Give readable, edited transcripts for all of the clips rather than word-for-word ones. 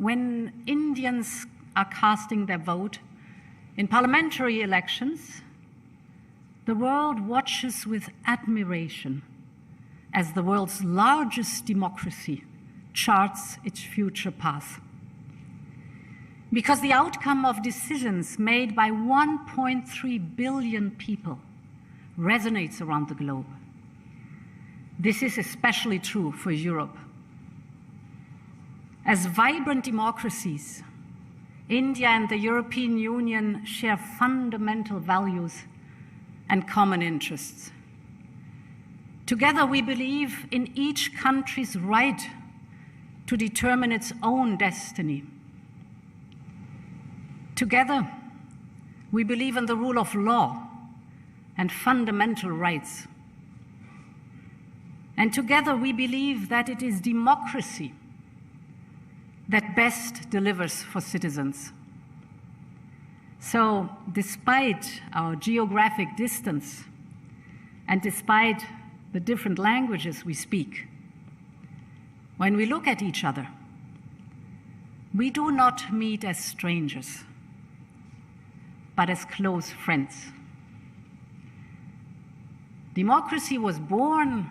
when Indians are casting their vote in parliamentary elections, the world watches with admiration as the world's largest democracy charts its future path. Because the outcome of decisions made by 1.3 billion people resonates around the globe. This is especially true for Europe. As vibrant democracies, India and the European Union share fundamental values and common interests. Together, we believe in each country's right to determine its own destiny. Together, we believe in the rule of law and fundamental rights. And together, we believe that it is democracy that best delivers for citizens. So, despite our geographic distance and despite the different languages we speak, when we look at each other, we do not meet as strangers, but as close friends. Democracy was born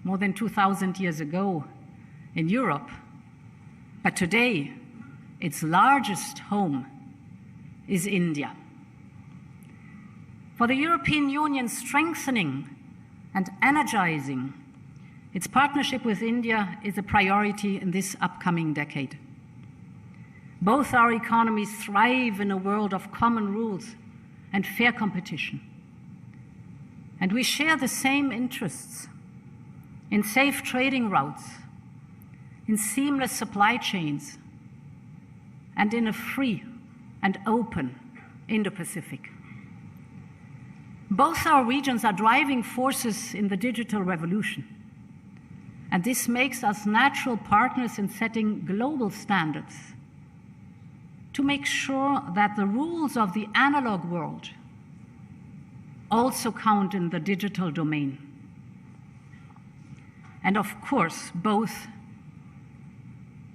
more than 2,000 years ago in Europe, but today its largest home is India. For the European Union, strengthening and energizing its partnership with India is a priority in this upcoming decade. Both our economies thrive in a world of common rules and fair competition. And we share the same interests in safe trading routes, in seamless supply chains, and in a free and open Indo-Pacific. Both our regions are driving forces in the digital revolution, and this makes us natural partners in setting global standards to make sure that the rules of the analog world also count in the digital domain. And of course, both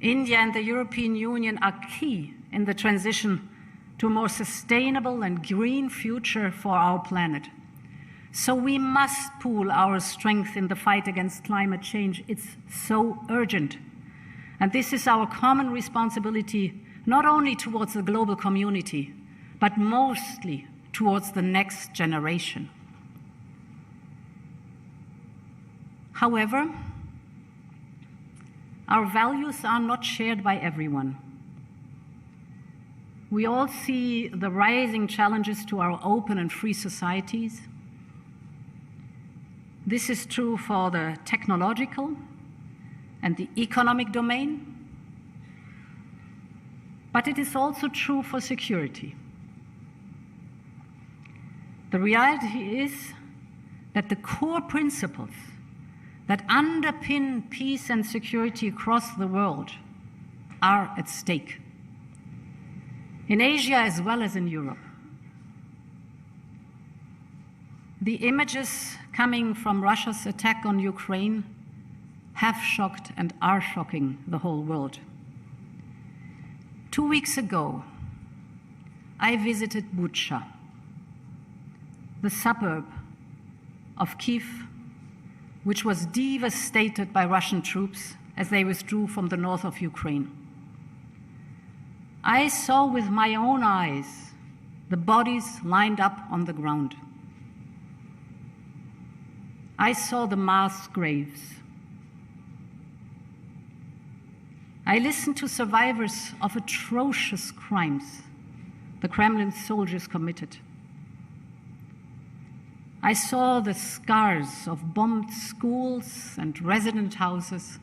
India and the European Union are key in the transition to a more sustainable and green future for our planet. So we must pool our strength in the fight against climate change. It's so urgent. And this is our common responsibility, not only towards the global community, but mostly towards the next generation. However, our values are not shared by everyone. We all see the rising challenges to our open and free societies. This is true for the technological and the economic domain, but it is also true for security. The reality is that the core principles that underpin peace and security across the world are at stake, in Asia as well as in Europe. The images coming from Russia's attack on Ukraine have shocked and are shocking the whole world. 2 weeks ago, I visited Bucha, the suburb of Kyiv, which was devastated by Russian troops as they withdrew from the north of Ukraine. I saw with my own eyes the bodies lined up on the ground. I saw the mass graves. I listened to survivors of atrocious crimes the Kremlin soldiers committed. I saw the scars of bombed schools and resident houses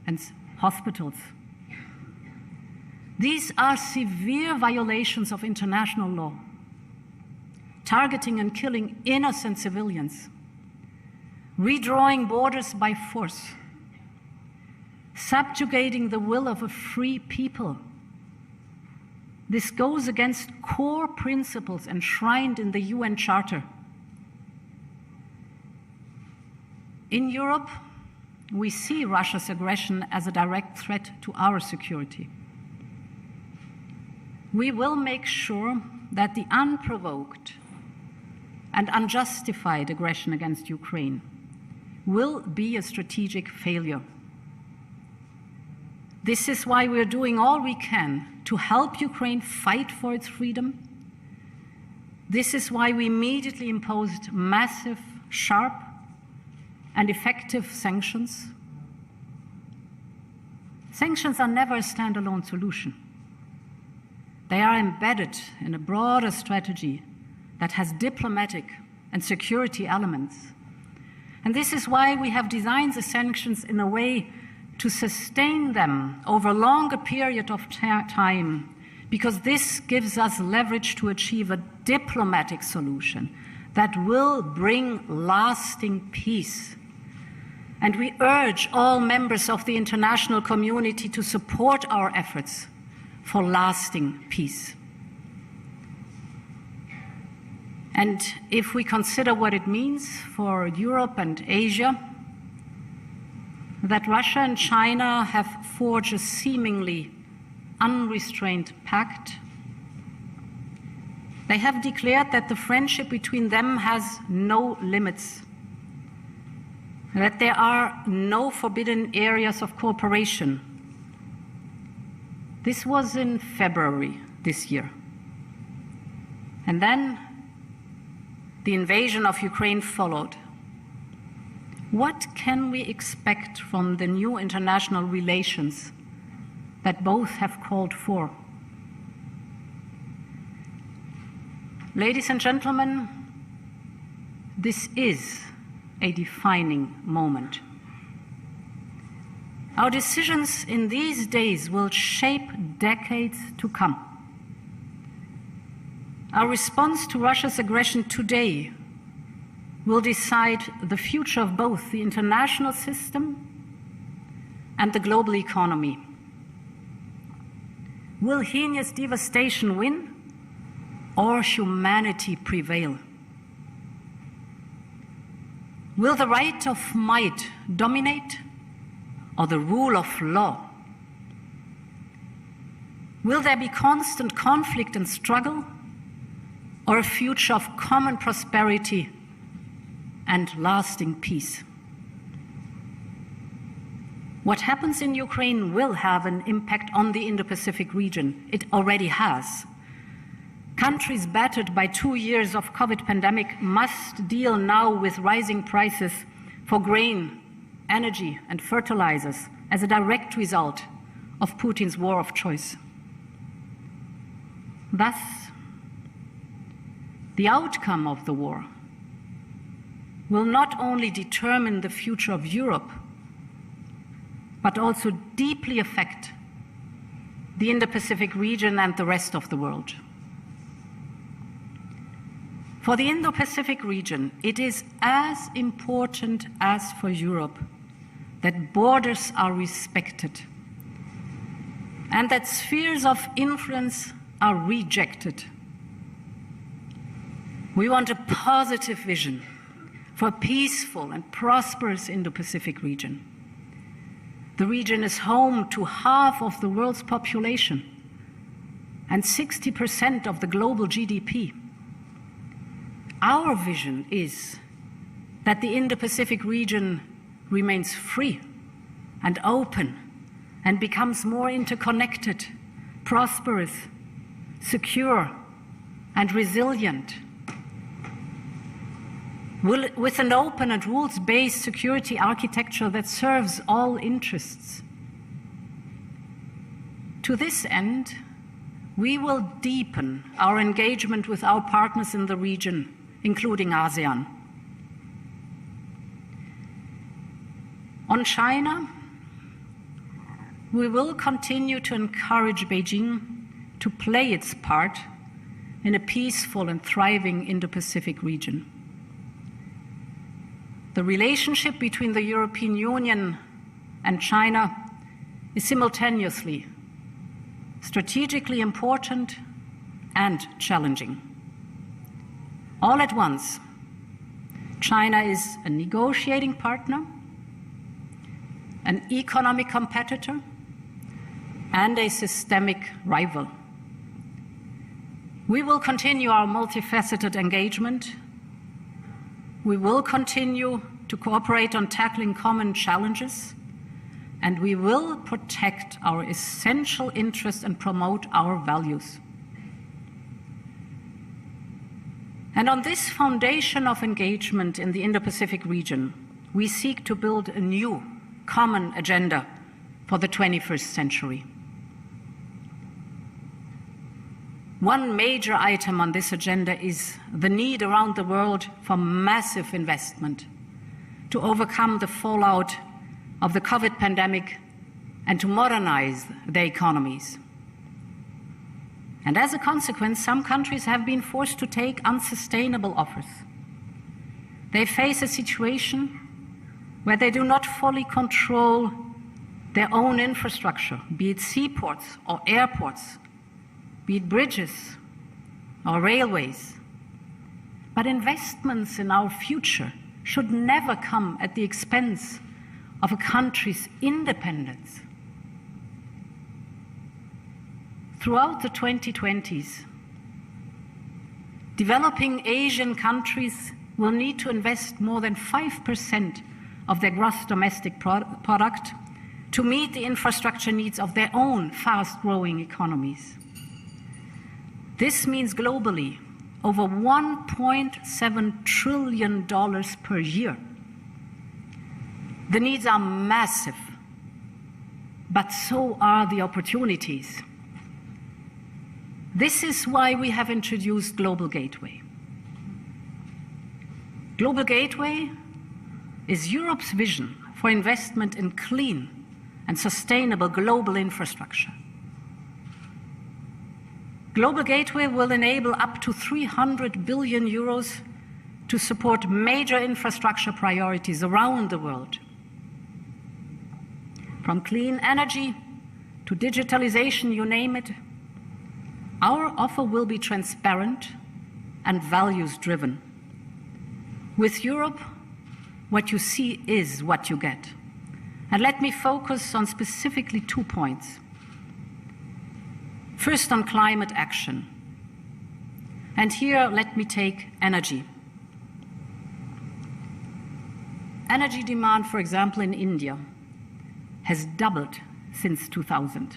and hospitals. These are severe violations of international law, targeting and killing innocent civilians, redrawing borders by force, subjugating the will of a free people. This goes against core principles enshrined in the UN Charter. In Europe, we see Russia's aggression as a direct threat to our security. we will make sure that the unprovoked and unjustified aggression against Ukraine will be a strategic failure. This is why we're doing all we can to help Ukraine fight for its freedom. This is why we immediately imposed massive, sharp, and effective sanctions. Sanctions are never a standalone solution. They are embedded in a broader strategy that has diplomatic and security elements. And this is why we have designed the sanctions in a way to sustain them over a longer period of time, because this gives us leverage to achieve a diplomatic solution that will bring lasting peace. And we urge all members of the international community to support our efforts for lasting peace. And if we consider what it means for Europe and Asia, that Russia and China have forged a seemingly unrestrained pact. They have declared that the friendship between them has no limits, that there are no forbidden areas of cooperation. This was in February this year. And then the invasion of Ukraine followed. What can we expect from the new international relations that both have called for? Ladies and gentlemen, this is a defining moment. Our decisions in these days will shape decades to come. Our response to Russia's aggression today will decide the future of both the international system and the global economy. Will heinous devastation win, or humanity prevail? Will the right of might dominate, or the rule of law? Will there be constant conflict and struggle, or a future of common prosperity and lasting peace? What happens in Ukraine will have an impact on the Indo-Pacific region. It already has. Countries battered by 2 years of COVID pandemic must deal now with rising prices for grain, energy, and fertilizers as a direct result of Putin's war of choice. Thus, the outcome of the war will not only determine the future of Europe, but also deeply affect the Indo-Pacific region and the rest of the world. For the Indo-Pacific region, it is as important as for Europe that borders are respected and that spheres of influence are rejected. We want a positive vision for a peaceful and prosperous Indo-Pacific region. The region is home to half of the world's population and 60% of the global GDP. Our vision is that the Indo-Pacific region remains free and open and becomes more interconnected, prosperous, secure, and resilient, with an open and rules-based security architecture that serves all interests. To this end, we will deepen our engagement with our partners in the region, including ASEAN. On China, we will continue to encourage Beijing to play its part in a peaceful and thriving Indo-Pacific region. The relationship between the European Union and China is simultaneously strategically important and challenging. All at once, China is a negotiating partner, an economic competitor, and a systemic rival. We will continue our multifaceted engagement. We will continue to cooperate on tackling common challenges, and we will protect our essential interests and promote our values. And on this foundation of engagement in the Indo-Pacific region, we seek to build a new common agenda for the 21st century. One major item on this agenda is the need around the world for massive investment to overcome the fallout of the COVID pandemic and to modernize their economies. And as a consequence, some countries have been forced to take unsustainable offers. They face a situation where they do not fully control their own infrastructure, be it seaports or airports, be it bridges or railways. But investments in our future should never come at the expense of a country's independence. Throughout the 2020s, developing Asian countries will need to invest more than 5% of their gross domestic product to meet the infrastructure needs of their own fast-growing economies. This means globally over $1.7 trillion per year. The needs are massive, but so are the opportunities. This is why we have introduced Global Gateway. Global Gateway is Europe's vision for investment in clean and sustainable global infrastructure. Global Gateway will enable up to 300 billion euros to support major infrastructure priorities around the world. From clean energy to digitalization, you name it, our offer will be transparent and values-driven. With Europe, what you see is what you get. And let me focus on specifically 2 points. First, on climate action. And here, let me take energy. Energy demand, for example, in India, has doubled since 2000.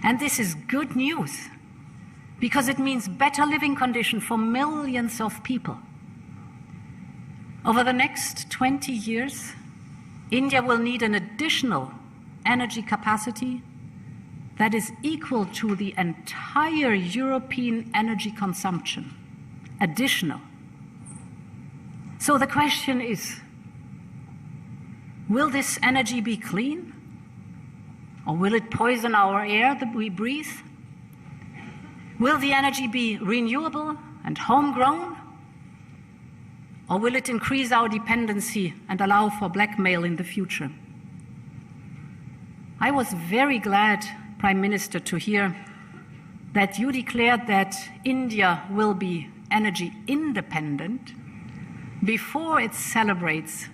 And this is good news, because it means better living conditions for millions of people. Over the next 20 years, India will need an additional energy capacity that is equal to the entire European energy consumption, additional. So the question is, will this energy be clean? Or will it poison our air that we breathe? Will the energy be renewable and homegrown? Or will it increase our dependency and allow for blackmail in the future? I was very glad, Prime Minister, to hear that you declared that India will be energy independent before it celebrates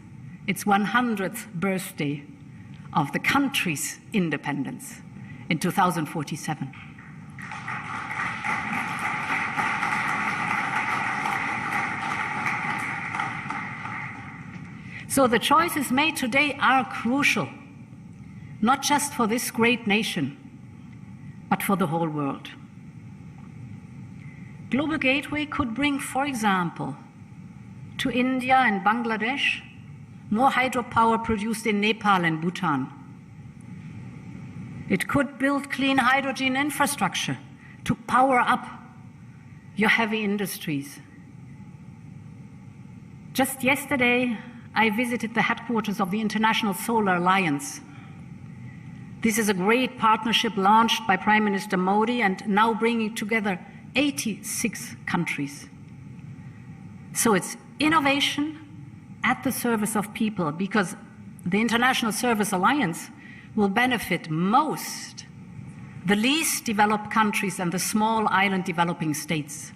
its 100th birthday of the country's independence in 2047. So the choices made today are crucial, not just for this great nation, but for the whole world. Global Gateway could bring, for example, to India and Bangladesh more hydropower produced in Nepal and Bhutan. It could build clean hydrogen infrastructure to power up your heavy industries. Just yesterday, I visited the headquarters of the International Solar Alliance. This is a great partnership launched by Prime Minister Modi and now bringing together 86 countries. So it's innovation at the service of people, because the International Service Alliance will benefit most the least developed countries and the small island developing states.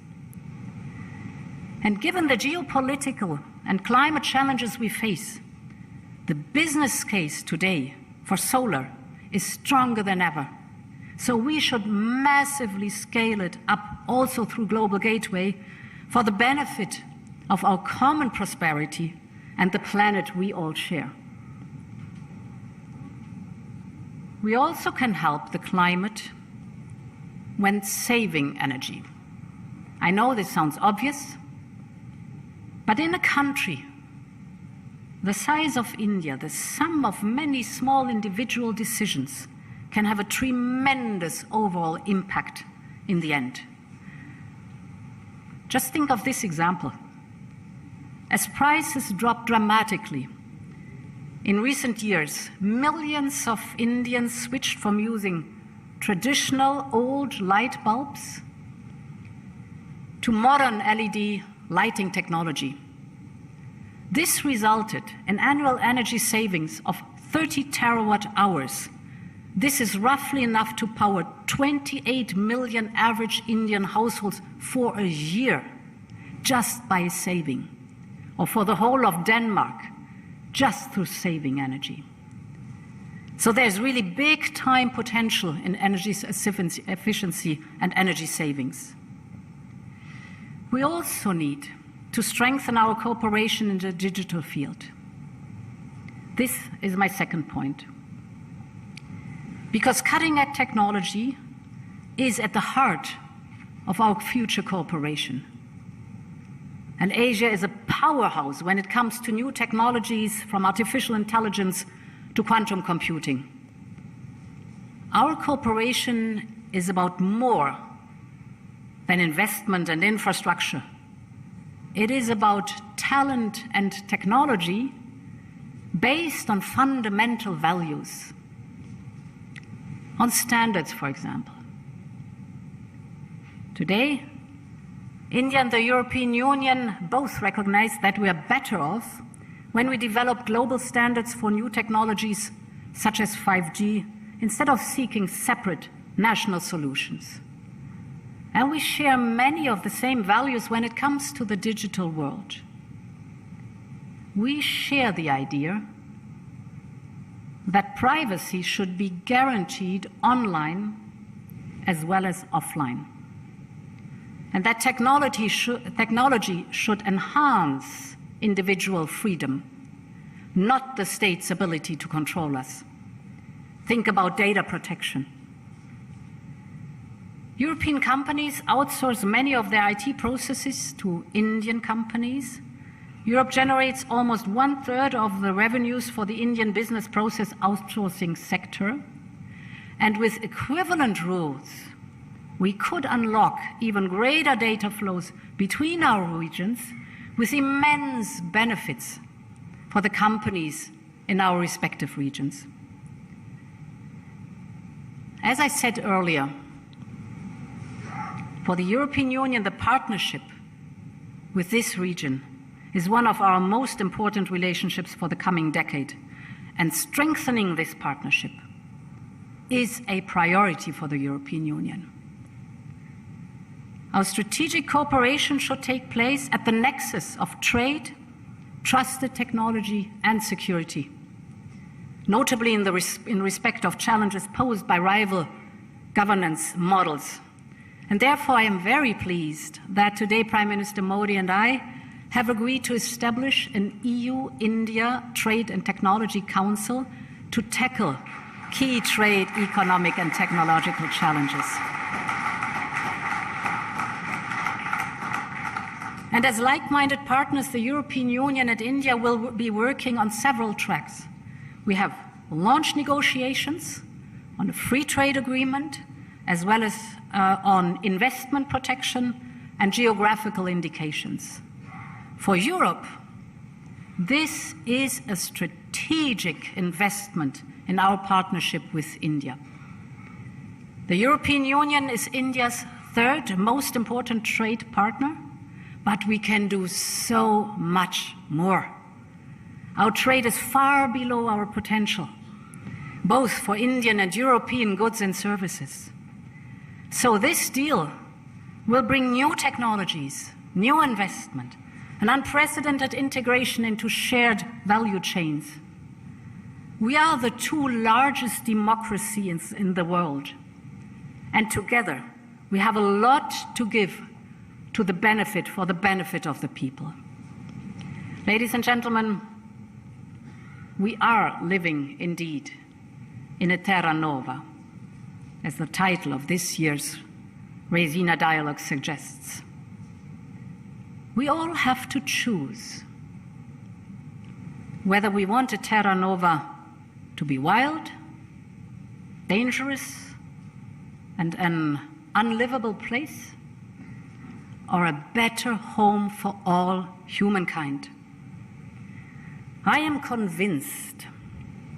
And given the geopolitical and climate challenges we face, the business case today for solar is stronger than ever. So we should massively scale it up also through Global Gateway for the benefit of our common prosperity and the planet we all share. We also can help the climate when saving energy. I know this sounds obvious, but in a country the size of India, the sum of many small individual decisions can have a tremendous overall impact in the end. Just think of this example. As prices drop dramatically, in recent years, millions of Indians switched from using traditional old light bulbs to modern LED lighting technology. This resulted in annual energy savings of 30 terawatt hours. This is roughly enough to power 28 million average Indian households for a year, just by saving, or for the whole of Denmark, just through saving energy. So there's really big time potential in energy efficiency and energy savings. We also need to strengthen our cooperation in the digital field. This is my second point. Because cutting-edge technology is at the heart of our future cooperation. And Asia is a powerhouse when it comes to new technologies, from artificial intelligence to quantum computing. Our cooperation is about more than investment and infrastructure. It is about talent and technology based on fundamental values. On standards, for example. Today, India and the European Union both recognize that we are better off when we develop global standards for new technologies such as 5G, instead of seeking separate national solutions. And we share many of the same values when it comes to the digital world. We share the idea that privacy should be guaranteed online as well as offline, and that technology should enhance individual freedom, not the state's ability to control us. Think about data protection. European companies outsource many of their IT processes to Indian companies. Europe generates almost 1/3 of the revenues for the Indian business process outsourcing sector. And with equivalent rules, we could unlock even greater data flows between our regions with immense benefits for the companies in our respective regions. As I said earlier, for the European Union, the partnership with this region is one of our most important relationships for the coming decade, and strengthening this partnership is a priority for the European Union. Our strategic cooperation should take place at the nexus of trade, trusted technology, and security, notably in respect of challenges posed by rival governance models. And therefore, I am very pleased that today Prime Minister Modi and I have agreed to establish an EU-India Trade and Technology Council to tackle key trade, economic, and technological challenges. And as like-minded partners, the European Union and India will be working on several tracks. We have launched negotiations on a free trade agreement, as well as on investment protection and geographical indications. For Europe, this is a strategic investment in our partnership with India. The European Union is India's third most important trade partner, but we can do so much more. Our trade is far below our potential, both for Indian and European goods and services. So this deal will bring new technologies, new investment, an unprecedented integration into shared value chains. We are the two largest democracies in the world, And together, we have a lot to give for the benefit of the people. Ladies and gentlemen, we are living indeed in a terra nova, as the title of this year's Raisina dialogue suggests. We all have to choose whether we want a terra nova to be wild, dangerous, and an unlivable place, or a better home for all humankind. I am convinced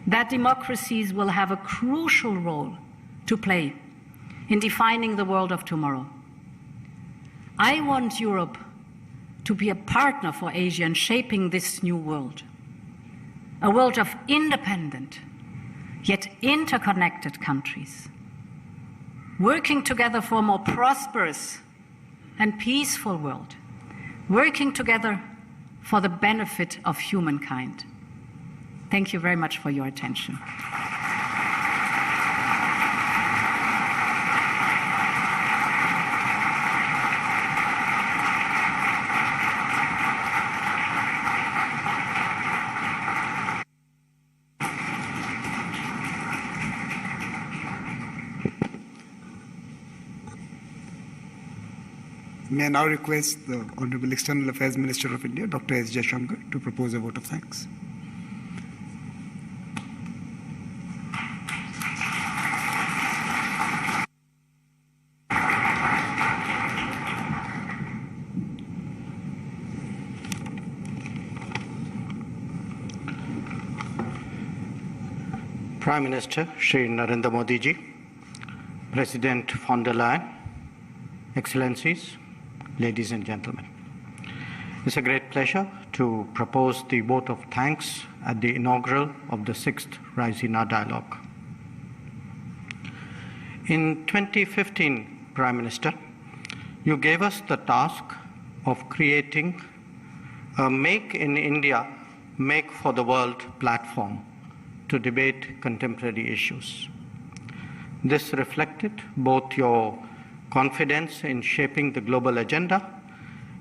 that democracies will have a crucial role to play in defining the world of tomorrow. I want Europe to be a partner for Asia in shaping this new world, a world of independent, yet interconnected countries, working together for a more prosperous and peaceful world, working together for the benefit of humankind. Thank you very much for your attention. May I now request the Honorable External Affairs Minister of India, Dr. S. Jaishankar, to propose a vote of thanks. Prime Minister Shri Narendra Modi ji, President von der Leyen, Excellencies, ladies and gentlemen. It's a great pleasure to propose the vote of thanks at the inaugural of the 6th Raisina Dialogue. In 2015, Prime Minister, you gave us the task of creating a Make in India, Make for the World platform to debate contemporary issues. This reflected both your confidence in shaping the global agenda,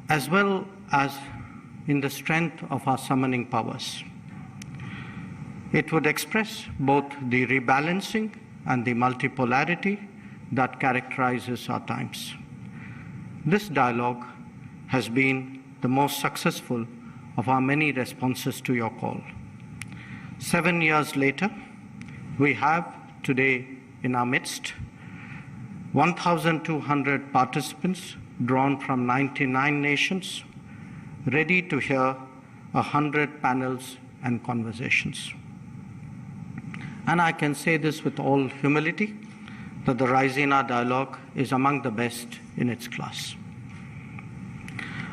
as well as in the strength of our summoning powers. It would express both the rebalancing and the multipolarity that characterizes our times. This dialogue has been the most successful of our many responses to your call. 7 years later, we have today in our midst 1,200 participants drawn from 99 nations, ready to hear 100 panels and conversations. And I can say this with all humility, that the Raisina dialogue is among the best in its class.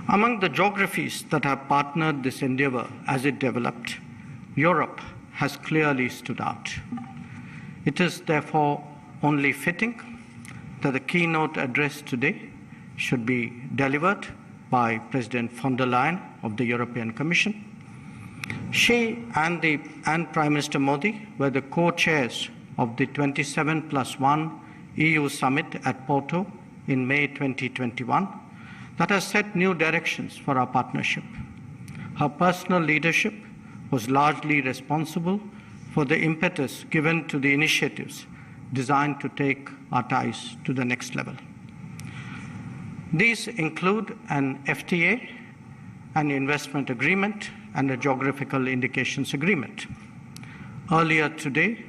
Among the geographies that have partnered this endeavor as it developed, Europe has clearly stood out. It is therefore only fitting that the keynote address today should be delivered by President von der Leyen of the European Commission. She and Prime Minister Modi were the co-chairs of the 27+1 EU summit at Porto in May 2021 that has set new directions for our partnership. Her personal leadership was largely responsible for the impetus given to the initiatives designed to take our ties to the next level. These include an FTA, an investment agreement, and a geographical indications agreement. Earlier today,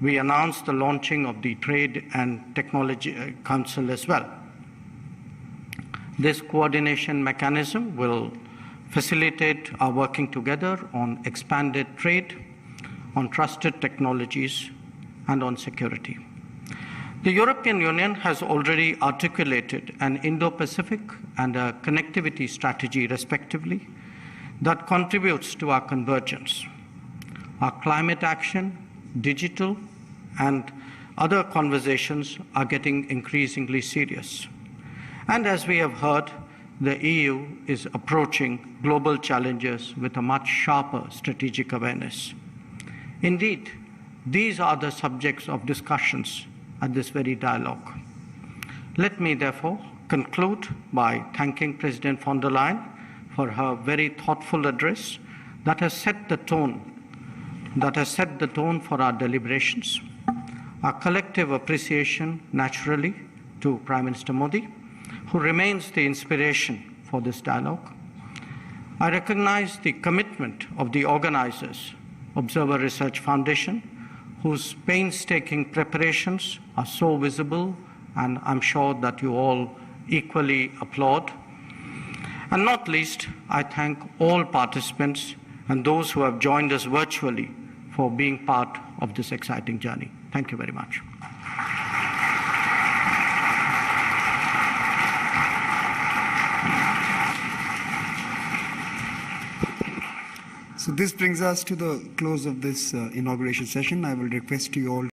we announced the launching of the Trade and Technology Council as well. This coordination mechanism will facilitate our working together on expanded trade, on trusted technologies, and on security. The European Union has already articulated an Indo-Pacific and a connectivity strategy, respectively, that contributes to our convergence. Our climate action, digital, and other conversations are getting increasingly serious. And as we have heard, the EU is approaching global challenges with a much sharper strategic awareness. Indeed, these are the subjects of discussions at this very dialogue. Let me therefore conclude by thanking President von der Leyen for her very thoughtful address that has set the tone for our deliberations. Our collective appreciation, naturally, to Prime Minister Modi, who remains the inspiration for this dialogue. I recognize the commitment of the organizers, Observer Research Foundation, whose painstaking preparations are so visible, and I'm sure that you all equally applaud. And not least, I thank all participants and those who have joined us virtually for being part of this exciting journey. Thank you very much. So this brings us to the close of this inauguration session. I will request you all